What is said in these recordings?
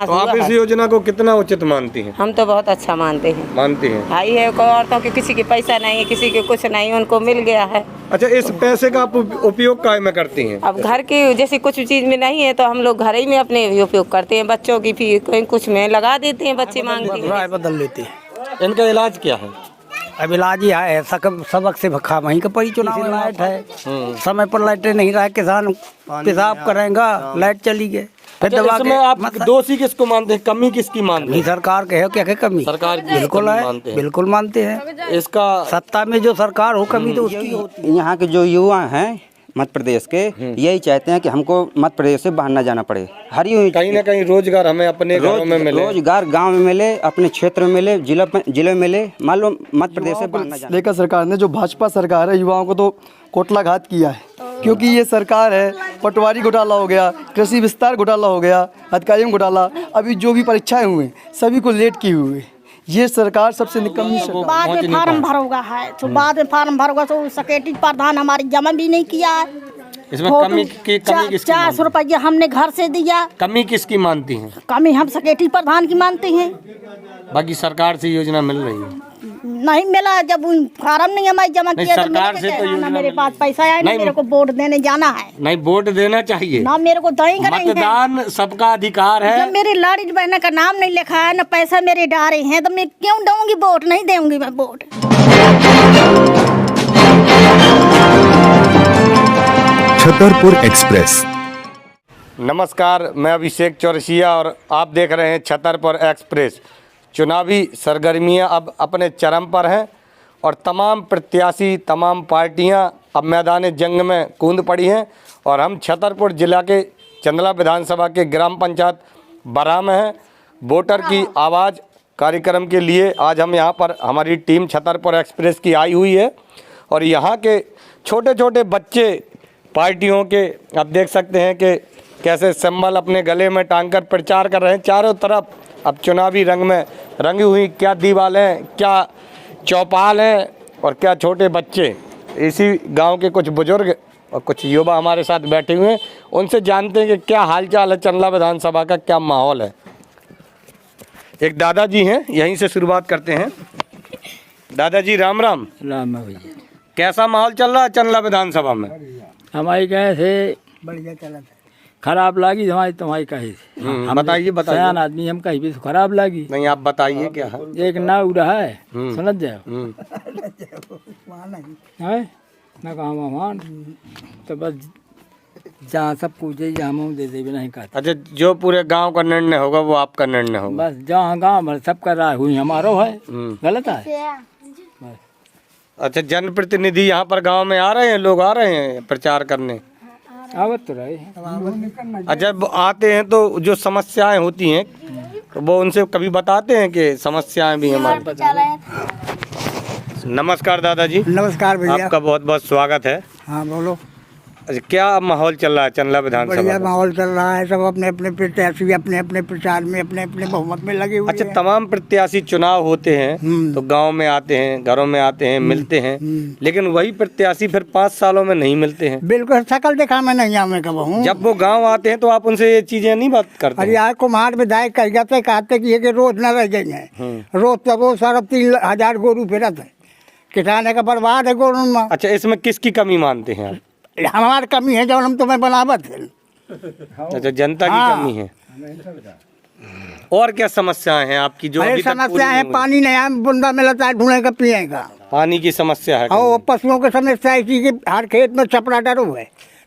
तो आप इस योजना को कितना उचित मानती हैं? हम तो बहुत अच्छा मानते हैं। मानती हैं? भाई है कोई औरतों के किसी के पैसा नहीं है, किसी के कुछ नहीं, उनको मिल गया है। अच्छा, इस पैसे का आप उपयोग काय में करती हैं? अब घर की जैसे कुछ चीज में नहीं है तो हम लोग घर ही में अपने उपयोग करते हैं। बच्चों की फीस कहीं कुछ में लगा देते हैं, बच्चे मांगते हैं बदल लेते हैं। इनका इलाज क्या है? अब इलाज ही है सबक से भखा वहीं का पड़ी चुनाव लाइट है, समय पर लाइटें नहीं रहा, किसान पेशाब करेगा, लाइट चली गई। फिर अच्छा, इसमें आप दोषी किसको मानते हैं, कमी किसकी मानते हैं? सरकार के है, क्या कमी? सरकार की बिल्कुल है, मानते हैं। बिल्कुल मानते हैं। इसका सत्ता में जो सरकार हो कमी तो उसकी होती है। यहाँ के जो युवा हैं मध्य प्रदेश के यही चाहते हैं कि हमको मध्य प्रदेश से बाहर न जाना पड़े। कहीं ना कहीं रोजगार हमें अपने घरों में मिले, रोजगार गांव में मिले, अपने क्षेत्र में मिले, जिले में मिले। मान लो मध्य प्रदेश से बाहर न जाना। लेकर सरकार ने जो भाजपा सरकार है युवाओं को तो कोटलाघात किया है, क्योंकि ये सरकार है पटवारी घोटाला हो गया, कृषि विस्तार घोटाला हो गया, अधिकारियों घोटाला, अभी जो भी परीक्षाएं हुए सभी को लेट की हुई। ये सरकार सबसे निकम्मी सरकार। बाद में फार्म भरोगा है तो बाद में फार्म भरोगा तो सेक्रेटरी प्रधान हमारी जमा भी नहीं किया है। इसमें कमी किसकी? 400 रुपया हमने घर से दिया। कमी किसकी मानती हैं? कमी हम सेक्रेटरी प्रधान की मानते हैं। बाकी सरकार से योजना मिल रही है? नहीं मिला, जब फार्म नहीं हमारी जमा किया तो सरकार से तो ना मेरे पास पैसा आया, ना मेरे को वोट देने जाना है। नहीं, वोट देना चाहिए ना मेरे को दही करेंगे। मतदान सबका अधिकार है। जब मेरी लाड़ी बहन का नाम नहीं लिखा है, ना पैसा मेरे डारे हैं, तो मैं क्यों दूंगी वोट? नहीं दूंगी मैं वोट। छतरपुर एक्सप्रेस। नमस्कार, मैं अभिषेक चौरसिया और आप देख रहे हैं छतरपुर एक्सप्रेस। चुनावी सरगर्मियां अब अपने चरम पर हैं और तमाम प्रत्याशी, तमाम पार्टियां अब मैदान जंग में कूद पड़ी हैं और हम छतरपुर जिला के चंदला विधानसभा के ग्राम पंचायत बरा में हैं। वोटर की आवाज़ कार्यक्रम के लिए आज हम यहाँ पर हमारी टीम छतरपुर एक्सप्रेस की आई हुई है और यहाँ के छोटे छोटे बच्चे पार्टियों के आप देख सकते हैं कि कैसे सिंबल अपने गले में टांग कर प्रचार कर रहे हैं। चारों तरफ अब चुनावी रंग में रंगी हुई क्या दीवारें, क्या चौपाल हैं और क्या छोटे बच्चे। इसी गांव के कुछ बुजुर्ग और कुछ युवा हमारे साथ बैठे हुए हैं, उनसे जानते हैं कि क्या हालचाल है, चंदला विधानसभा का क्या माहौल है। एक दादाजी हैं, यहीं से शुरुआत करते हैं। दादाजी राम राम। राम भैया, कैसा माहौल चल रहा है चंदला विधानसभा में? हमारी कैसे बढ़िया चला था, खराब लगी हमारी तुम्हारी कहीं से। बताइए सयान आदमी हम कहीं भी खराब लगी। नहीं, आप बताइए क्या है। एक ना उड़ा है, समझ जाओ है ना कहा मान, तो बस जहाँ सब कुछ जहाँ दे दे नहीं कहते। अच्छा, जो पूरे गांव का निर्णय होगा वो आपका निर्णय होगा? बस जहाँ गाँव भर सब कर रहा हुई हमारा है, गलत है। अच्छा, जनप्रतिनिधि यहाँ पर गांव में आ रहे हैं, लोग आ रहे हैं प्रचार करने? आवत तो रहे हैं। अच्छा, जब आते हैं तो जो समस्याएं होती हैं तो वो उनसे कभी बताते हैं कि समस्याएं भी हमारे? नमस्कार दादाजी। नमस्कार भैया, आपका बहुत बहुत स्वागत है। हाँ बोलो। अच्छा, क्या माहौल चल रहा है चंदला विधानसभा? बढ़िया माहौल चल रहा है, सब अपने अपने प्रत्याशी अपने अपने प्रचार में अपने अपने बहुमत में लगे हुए अच्छा, हैं। तमाम प्रत्याशी चुनाव होते हैं तो गांव में आते हैं, घरों में आते हैं, मिलते हैं, लेकिन वही प्रत्याशी फिर 5 सालों में नहीं मिलते हैं। बिल्कुल, शकल देखा मैं नहीं आवे कब हूँ। जब वो गांव आते हैं तो आप उनसे ये चीजें नहीं बात करते? अरे यार, कुम्हार विधायक कह जाते कहते कि ये कि रोज न रह जाए, रोज तो रोज 3,500 गोरू फिरत है, किसान का बर्बाद है गोरू में। अच्छा, इसमें किसकी कमी मानते हैं आप? हमारी कमी है जब हम तुम्हें बनावत है। अच्छा, जनता की कमी है। और क्या समस्याएं हैं आपकी जो अभी तक समस्या पूरी है? नहीं हुई? पानी नहीं है, बुंदा मिलता है ढूंढने का पिए का। पानी की समस्या है। और पशुओं की समस्या ऐसी कि हर खेत में छपड़ा डरो है,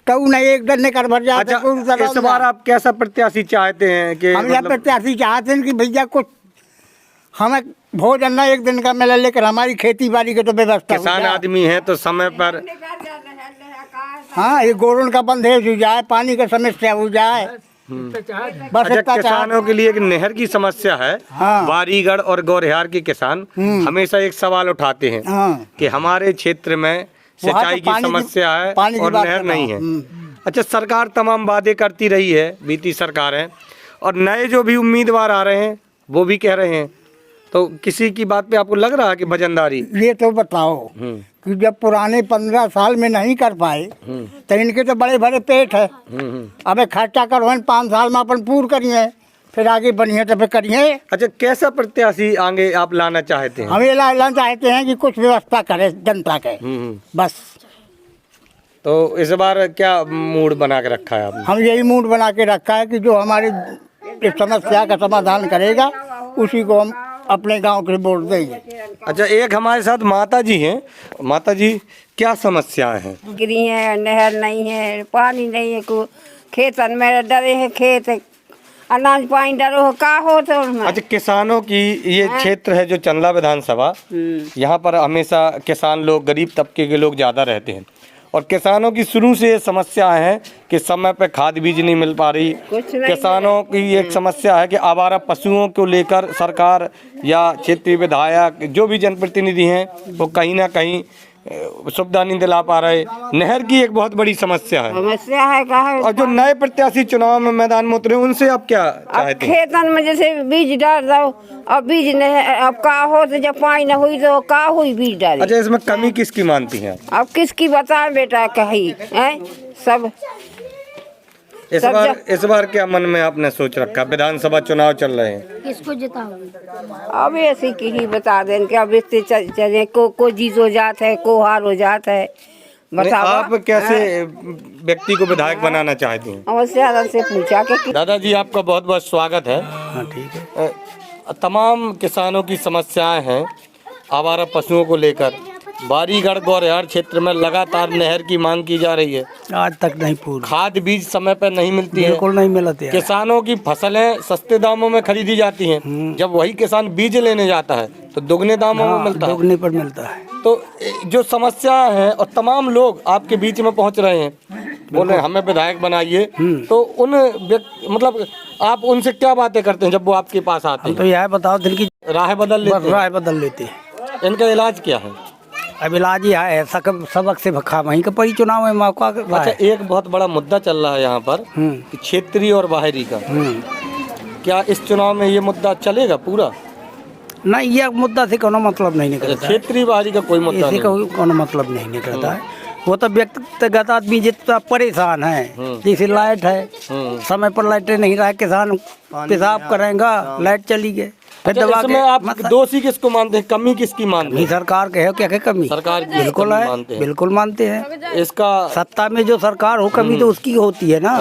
तो नहीं एक दिन कर भर जाता। अच्छा, इस बार आप कैसा प्रत्याशी चाहते हैं कि हम यह प्रत्याशी चाहते हैं कि भैया कुछ हमें भोजन न एक दिन का मिले, लेकिन हमारी खेती बाड़ी की तो व्यवस्था। किसान आदमी है तो समय पर, हाँ, ये गोरुन का बंधेज हो जाए, पानी का समस्या हो जाए, बस अच्छा, इतना किसानों के लिए एक नहर की समस्या है। हाँ। बारीगढ़ और गौरिहार के किसान हमेशा एक सवाल उठाते हैं कि हमारे क्षेत्र में सिंचाई की समस्या है और नहर नहीं है। अच्छा, सरकार तमाम वादे करती रही है, बीती सरकारें, और नए जो भी उम्मीदवार आ रहे हैं वो भी कह रहे हैं, तो किसी की बात पे आपको लग रहा है कि वजनदारी? ये तो बताओ कि जब पुराने 15 साल में नहीं कर पाए तो इनके तो बड़े बड़े पेट है, अबे खर्चा करो 5 साल में अपन पूर करिए फिर आगे बढ़िए तो फिर करिए। अच्छा, कैसा प्रत्याशी आगे आप लाना चाहते हैं? हम ये लाना चाहते हैं कि कुछ व्यवस्था करे जनता के, बस। तो इस बार क्या मूड बना के रखा है आपने? हम यही मूड बना के रखा है कि जो हमारी इस समस्या का समाधान करेगा उसी को हम अपने गांव के वोट देंगे। अच्छा, एक हमारे साथ माता जी हैं। माता जी, क्या समस्याएं हैं? गिरी है, नहर नहीं है, पानी नहीं है, को खेतन में डरे हैं, खेत अनाज पानी डरो हो, का हो तो अच्छा, किसानों की ये क्षेत्र है जो चंदला विधानसभा, यहाँ पर हमेशा किसान लोग, गरीब तबके के लोग ज़्यादा रहते हैं और किसानों की शुरू से ये समस्या है कि समय पे खाद बीज नहीं मिल पा रही। किसानों की एक समस्या है कि आवारा पशुओं को लेकर सरकार या क्षेत्रीय विधायक जो भी जनप्रतिनिधि हैं वो कहीं ना कहीं सुविधा नहीं दिला पा रहे। नहर की एक बहुत बड़ी समस्या है कहा। और जो नए प्रत्याशी चुनाव में मैदान में उतरे उनसे आप क्या चाहते हैं? खेतन में जैसे बीज डाल दो, अब बीज नहीं, अब का हो तो जब पानी न हुई तो का हुई बीज डाले। अच्छा, इसमें कमी किसकी मानती हैं? अब किसकी बता बेटा, कही है सब। इस बार क्या मन में आपने सोच रखा? विधानसभा चुनाव चल रहे हैं, किसको जिताओगे? अब ऐसे की ही बता दें कि अब इससे चले को जीत हो जाता है, को हार हो जाता है। बताओ आप कैसे व्यक्ति को विधायक बनाना चाहती हैं? अवश्य से पूछा कि दादाजी, आपका बहुत बहुत स्वागत है। हाँ, ठीक है। तमाम किसानों की समस्याएं हैं आवारा पशुओं को लेकर। बारीगढ़ गौरेहर क्षेत्र में लगातार नहर की मांग की जा रही है, आज तक नहीं पूरी। खाद बीज समय पर नहीं मिलती है, बिल्कुल नहीं मिलती है। किसानों की फसलें सस्ते दामों में खरीदी जाती हैं, जब वही किसान बीज लेने जाता है तो दुगने दामों में मिलता है। दुगने पर मिलता है। तो जो समस्या है और तमाम लोग आपके बीच में पहुंच रहे हैं, बोल रहे हैं हमें विधायक बनाइए, तो उन मतलब आप उनसे क्या बातें करते हैं जब वो आपके पास आते हैं? तो यह बताओ, दिन की राह बदल लेते हैं? राय बदल लेते हैं। इनका इलाज क्या है? अब इलाज यह है, सबक से खा वहीं का पड़ी चुनाव में मौका। अच्छा, एक बहुत बड़ा मुद्दा चल रहा है यहाँ पर कि क्षेत्रीय और बाहरी का। क्या इस चुनाव में ये मुद्दा चलेगा पूरा? नहीं, ये मुद्दा से कोनो मतलब नहीं निकलता है। क्षेत्रीय बाहरी का कोई मुद्दा इसी नहीं? का कोनो मतलब नहीं निकलता है। वो तो व्यक्तिगत आदमी जितना परेशान है, जैसे लाइट है, समय पर लाइटें नहीं रहा, किसान पेशाब करेगा, लाइट चली गई, फिर अच्छा, दबा इसमें आप दोषी किसको मानते हैं? कमी किसकी मानते हैं? सरकार के है, क्या कमी? सरकार की बिल्कुल कमी है, मानते हैं। बिल्कुल मानते हैं। इसका सत्ता में जो सरकार हो, कमी तो उसकी होती है ना।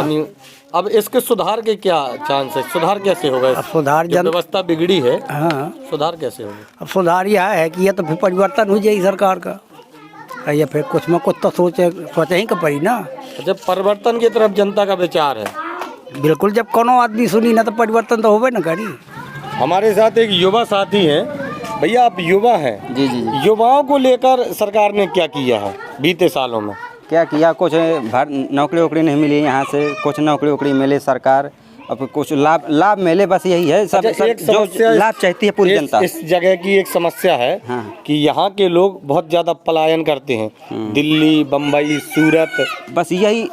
अब इसके सुधार के क्या चांस है? सुधार कैसे होगा? अब सुधार व्यवस्था बिगड़ी है, हाँ, सुधार कैसे होगा? अब सुधार यह है कि यह तो फिर परिवर्तन हो जाए सरकार का, या फिर कुछ में कुछ तो सोचे ही का पड़ी ना। जब परिवर्तन की तरफ जनता का विचार है, बिल्कुल, जब कोनो आदमी सुनी ना तो परिवर्तन तो होबे ना करी। हमारे साथ एक युवा साथी हैं। भैया, आप युवा हैं? जी जी जी। युवाओं को लेकर सरकार ने क्या किया है बीते सालों में? क्या किया? कुछ नौकरी वोकरी नहीं मिली यहाँ से, कुछ नौकरी वोकरी मिले सरकार, अब कुछ लाभ मिले, बस यही है। सब जो लाभ चाहती है पूरी जनता। इस जगह की एक समस्या है कि यहाँ के लोग बहुत ज़्यादा पलायन करते हैं, दिल्ली, बम्बई, सूरत। बस यही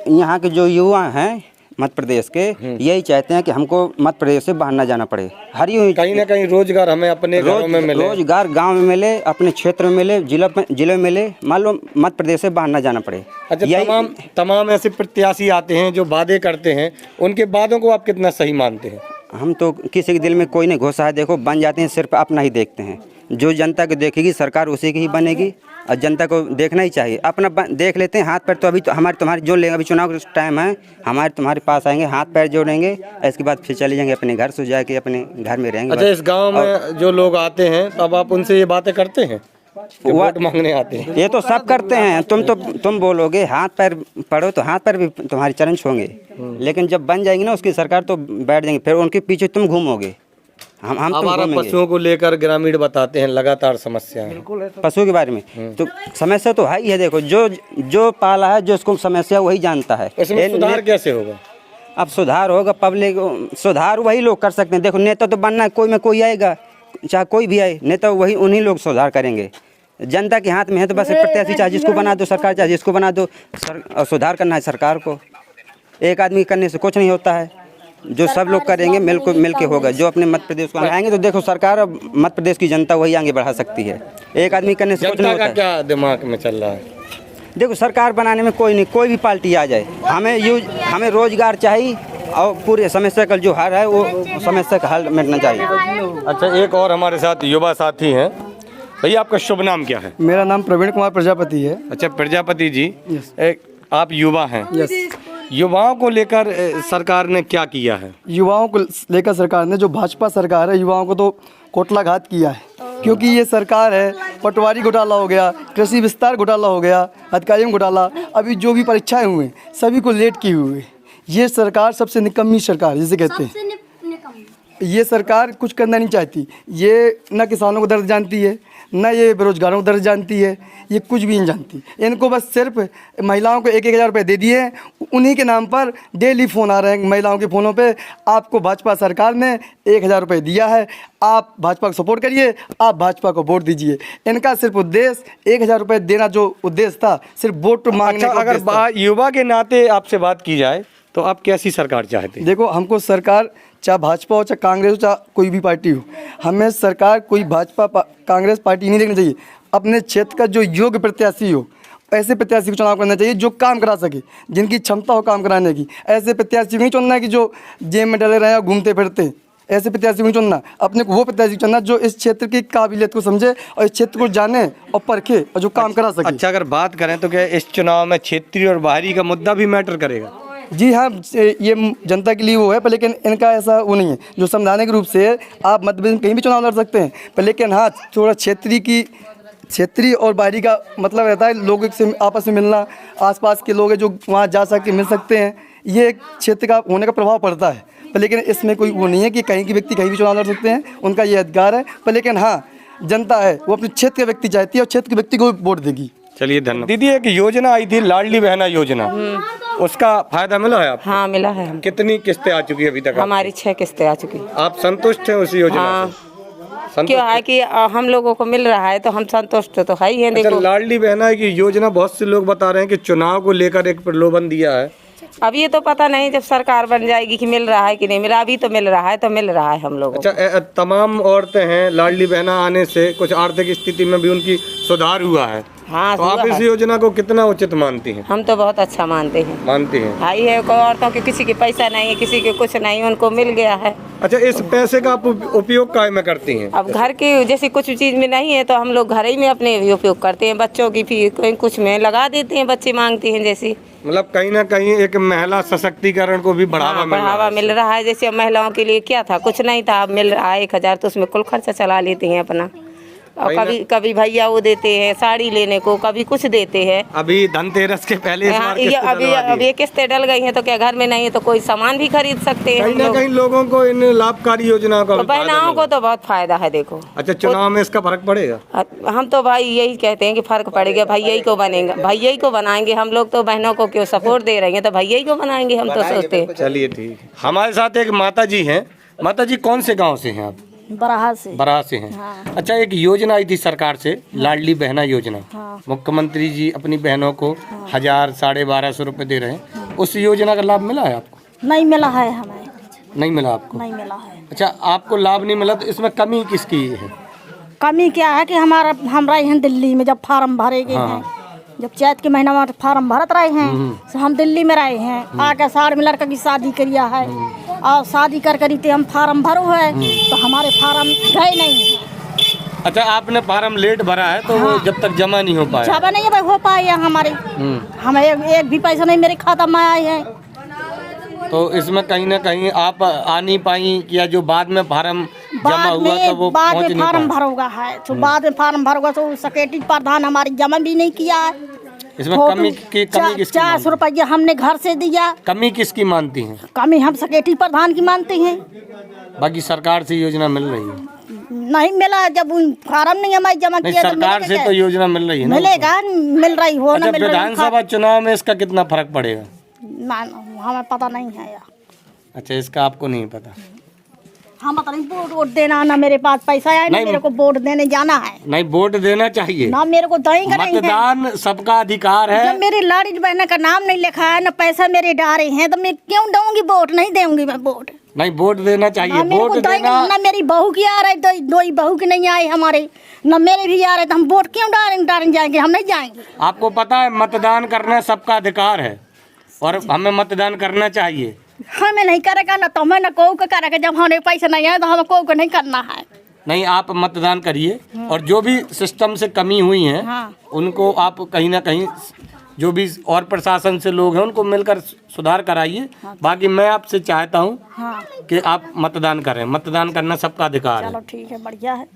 यहाँ के जो युवा हैं मध्य प्रदेश के, यही चाहते हैं कि हमको मध्य प्रदेश से बाहर ना जाना पड़े। कहीं ना कहीं रोजगार हमें अपने घरों में मिले, रोजगार गांव में मिले, अपने क्षेत्र में मिले, जिले में मिले, मान लो मध्य प्रदेश से बाहर ना जाना पड़े। अच्छा, तमाम ऐसे प्रत्याशी आते हैं जो वादे करते हैं, उनके वादों को आप कितना सही मानते हैं? हम तो किसी के दिल में कोई नहीं घुसा है। देखो, बन जाते हैं, सिर्फ अपना ही देखते हैं। जो जनता को देखेगी सरकार उसी की ही बनेगी, और जनता को देखना ही चाहिए। अपना देख लेते हैं हाथ पैर, तो अभी तो तुम्हारी जोड़ लेंगे, अभी चुनाव का टाइम है, तुम्हारे पास आएंगे, हाथ पैर जोड़ेंगे, इसके बाद फिर चले जाएंगे अपने घर से, जाके अपने घर में रहेंगे। अच्छा, इस गांव में जो लोग आते हैं तब आप उनसे ये बातें करते हैं? वोट मांगने आते हैं? ये तो सब करते हैं। तुम बोलोगे हाथ पैर पढ़ो तो हाथ पैर भी तुम्हारे चरण छूंगे, लेकिन जब बन जाएंगी ना उसकी सरकार तो बैठ जाएंगे, फिर उनके पीछे तुम घूमोगे। हम हमारा पशुओं को लेकर ग्रामीण बताते हैं लगातार समस्या है पशुओं के बारे में। तो समस्या तो है ही है। देखो, जो पाला है, जो उसको समस्या वही जानता है। इसमें सुधार कैसे होगा? अब सुधार होगा, पब्लिक सुधार वही लोग कर सकते हैं। देखो, नेता तो बनना है, कोई में कोई आएगा, चाहे कोई भी आए, नेता वही उन्हीं लोग सुधार करेंगे। जनता के हाथ में है, तो बस प्रत्याशी चाहे जिसको बना दो, सरकार चाहे जिसको बना दो, सुधार करना है सरकार को। एक आदमी करने से कुछ नहीं होता है, जो सब लोग करेंगे मिल के होगा। जो अपने मध्य प्रदेश को आएंगे तो देखो, सरकार और मध्य प्रदेश की जनता वही आगे बढ़ा सकती है। एक आदमी करने से कुछ नहीं होता है। क्या दिमाग में चल रहा है? देखो, सरकार बनाने में कोई भी पार्टी आ जाए, हमें रोजगार चाहिए और पूरे समस्या का जो हल है वो समस्या का हल मिलना चाहिए। अच्छा, एक और हमारे साथ युवा साथी हैं। भैया, आपका शुभ नाम क्या है? मेरा नाम प्रवीण कुमार प्रजापति है। अच्छा, प्रजापति जी, यस आप युवा हैं। यस। युवाओं को लेकर सरकार ने क्या किया है? युवाओं को लेकर सरकार ने, जो भाजपा सरकार है, युवाओं को तो कोटलाघात किया है। क्योंकि ये सरकार है, पटवारी घोटाला हो गया, कृषि विस्तार घोटाला हो गया, अधिकारियों में घोटाला, अभी जो भी परीक्षाएं हुए सभी को लेट की हुई है। ये सरकार सबसे निकम्मी सरकार जिसे कहते हैं। ये सरकार कुछ करना नहीं चाहती। ये न किसानों को दर्द जानती है, न ये बेरोजगारों को दर्द जानती है, ये कुछ भी नहीं जानती। इनको बस सिर्फ महिलाओं को 1-1 हज़ार रुपये दे दिए हैं। उन्हीं के नाम पर डेली फ़ोन आ रहे हैं महिलाओं के फ़ोनों पे, आपको भाजपा सरकार ने 1,000 रुपये दिया है, आप भाजपा को सपोर्ट करिए, आप भाजपा को वोट दीजिए। इनका सिर्फ उद्देश्य 1,000 रुपये देना जो उद्देश्य था, सिर्फ वोट मांगने अच्छा, का अगर उद्देश्य था। युवा के नाते आपसे बात की जाए तो आप कैसी सरकार चाहते हैं? देखो, हमको सरकार चाहे भाजपा हो, चाहे कांग्रेस हो, चाहे कोई भी पार्टी हो, हमें सरकार कोई भाजपा कांग्रेस पार्टी नहीं देखनी चाहिए। अपने क्षेत्र का जो योग्य प्रत्याशी हो, ऐसे प्रत्याशी को चुनाव करना चाहिए जो काम करा सके, जिनकी क्षमता हो काम कराने की। ऐसे प्रत्याशी को नहीं चुनना है कि जो जेब में डले रहे और घूमते फिरते। ऐसे प्रत्याशी को नहीं चुनना, अपने को वो प्रत्याशी चुनना जो इस क्षेत्र की काबिलियत को समझे और इस क्षेत्र को जाने और परखे और जो काम करा सके। अच्छा, अगर बात करें तो क्या इस चुनाव में क्षेत्रीय और बाहरी का मुद्दा भी मैटर करेगा? जी हाँ, ये जनता के लिए वो है, पर लेकिन इनका ऐसा वो नहीं है। जो संवैधानिक रूप से आप मध्य प्रदेश में कहीं भी चुनाव लड़ सकते हैं, पर लेकिन हाँ, थोड़ा क्षेत्रीय और बाहरी का मतलब रहता है लोगों से आपस में मिलना, आसपास के लोग हैं जो वहाँ जा सकते मिल सकते हैं, ये एक क्षेत्र का होने का प्रभाव पड़ता है। पर लेकिन इसमें कोई वो नहीं है कि कहीं के व्यक्ति कहीं भी चुनाव लड़ सकते हैं, उनका ये अधिकार है। पर लेकिन हाँ, जनता है वो अपने क्षेत्र के व्यक्ति चाहती है और क्षेत्र के व्यक्ति को वोट देगी। चलिए, धन्यवाद। दीदी, एक योजना आई थी लाडली बहना योजना, उसका फायदा मिला है आपको? हाँ, मिला है। कितनी किस्तें आ चुकी है अभी तक? हमारी 6 किस्तें आ चुकी। आप संतुष्ट हैं उस योजना हाँ। से? क्यों है कि हम लोगों को मिल रहा है तो हम संतुष्ट तो है ही हैं। अच्छा, देखो, लाडली बहना की योजना बहुत से लोग बता रहे हैं कि चुनाव को लेकर एक प्रलोभन दिया है। अब ये तो पता नहीं जब सरकार बन जाएगी कि मिल रहा है कि नहीं मिला। अभी तो मिल रहा है, तो मिल रहा है हम लोगों को। अच्छा, तमाम औरतें हैं, लाडली बहना आने से कुछ आर्थिक स्थिति में भी उनकी सुधार हुआ है। हाँ, तो आप इस योजना को कितना उचित मानती हैं? हम तो बहुत अच्छा मानते हैं। मानती हैं? भाई है, कोई औरतों के किसी के पैसा नहीं है, किसी के कुछ नहीं, उनको मिल गया है। अच्छा, इस पैसे का आप उपयोग काय में करती हैं? अब घर की जैसे कुछ चीज़ में नहीं है तो हम लोग घर ही में अपने उपयोग करते हैं। बच्चों की फीस कोई कुछ में लगा देते हैं, बच्चे मांगती हैं जैसे। मतलब कहीं ना कहीं एक महिला सशक्तिकरण को भी बढ़ावा मिल रहा है। जैसे महिलाओं के लिए क्या था, कुछ नहीं था, अब मिल रहा है 1,000, तो उसमें कुल खर्चा चला लेती हैं अपना। और कभी भैया वो देते हैं साड़ी लेने को, कभी कुछ देते हैं। अभी धनतेरस के पहले अब ये किस्तें डल गई हैं तो क्या घर में नहीं है तो कोई सामान भी खरीद सकते हैं। कहीं ना कहीं लोगों को इन लाभकारी योजनाओं का बहनाओं को तो बहुत फायदा है। देखो, अच्छा, चुनाव में इसका फर्क पड़ेगा? हम तो भाई यही कहते हैं कि फर्क पड़ेगा। भैया ही को बनेगा, भैया ही को बनाएंगे हम लोग। तो बहनों को क्यों सपोर्ट दे रही हैं, तो भैया ही को बनाएंगे हम तो सोचते हैं। चलिए, ठीक है। हमारे साथ एक माता जी हैं। माता जी, कौन से गाँव से हैं आप? बराहा से। बराहा से हैं। हाँ। अच्छा, एक योजना आई थी सरकार से, लाडली बहना योजना। हाँ। मुख्यमंत्री जी अपनी बहनों को 1,000 1250 रुपए दे रहे हैं। उस योजना का लाभ मिला है आपको? नहीं मिला है, हमें नहीं मिला आपको? नहीं मिला है। अच्छा, आपको लाभ नहीं मिला तो इसमें कमी किसकी है? कमी क्या है कि हमरा यहाँ दिल्ली में जब फार्म भरे गए हैं, जब चैत के महीना में फार्म भरत रहे हैं, तो हम दिल्ली में रहे हैं। आके साड़ में लड़का की शादी करिया है और शादी कर करी हम फार्म भरो है तो हमारे फार्म गए नहीं। अच्छा, आपने फार्म लेट भरा है तो वो जब तक जमा नहीं हो पाया? जमा नहीं है हो पाए हमारे। हमें एक भी पैसा नहीं मेरे खाता में आए हैं। तो इसमें कहीं ना कहीं आप आ नहीं पाई, या जो बाद में फार्म जमा हुआ तो वो बाद पहुंच में नहीं फार्म पाया? भरोगा है तो बाद में फार्म भरोगा तो सेक्रेटरी प्रधान हमारी जमा भी नहीं किया है। इसमें कमी किसकी? 400 रुपया हमने घर से दिया। कमी किसकी मानती हैं? कमी हम सेक्रेटरी प्रधान की मानते हैं। बाकी सरकार से योजना मिल रही है? नहीं मिला, जब फार्म नहीं हमारी जमा नहीं, किया सरकार से तो योजना मिल रही है ना? मिलेगा, मिल रही हो ना अच्छा, मिल रही। विधानसभा चुनाव में इसका कितना फर्क पड़ेगा? ना, हमें पता नहीं है यार। अच्छा, इसका आपको नहीं पता? हम पता नहीं, वोट देना ना, मेरे पास पैसा है ना मेरे को वोट देने जाना है। नहीं, वोट देना चाहिए ना, मेरे को देंगे नहीं है। मतदान सबका अधिकार है। जब मेरी लाड़ी बहन का नाम नहीं लिखा है ना पैसा मेरे डारे हैं तो मैं क्यों दूंगी वोट? नहीं दूंगी मैं वोट। नहीं, वोट देना चाहिए। ना मेरे वोट को देना ना, मेरी बहू की आ रही तो दो ही बहू की नहीं आए हमारे, ना मेरे भी आ रहे तो हम वोट क्यों डालेंगे जाएंगे? हम नहीं जाएंगे। आपको पता है मतदान करना सबका अधिकार है और हमें मतदान करना चाहिए। हमें नहीं करेगा ना तो हमें ना को करेगा। जब हमारे पैसे नहीं आए तो हमें को नहीं करना है। नहीं, आप मतदान करिए और जो भी सिस्टम से कमी हुई है उनको आप कहीं ना कहीं जो भी और प्रशासन से लोग हैं उनको मिलकर सुधार कराइए। बाकी मैं आपसे चाहता हूँ कि आप मतदान करें। मतदान करना सबका अधिकार है। चलो ठीक है, बढ़िया है।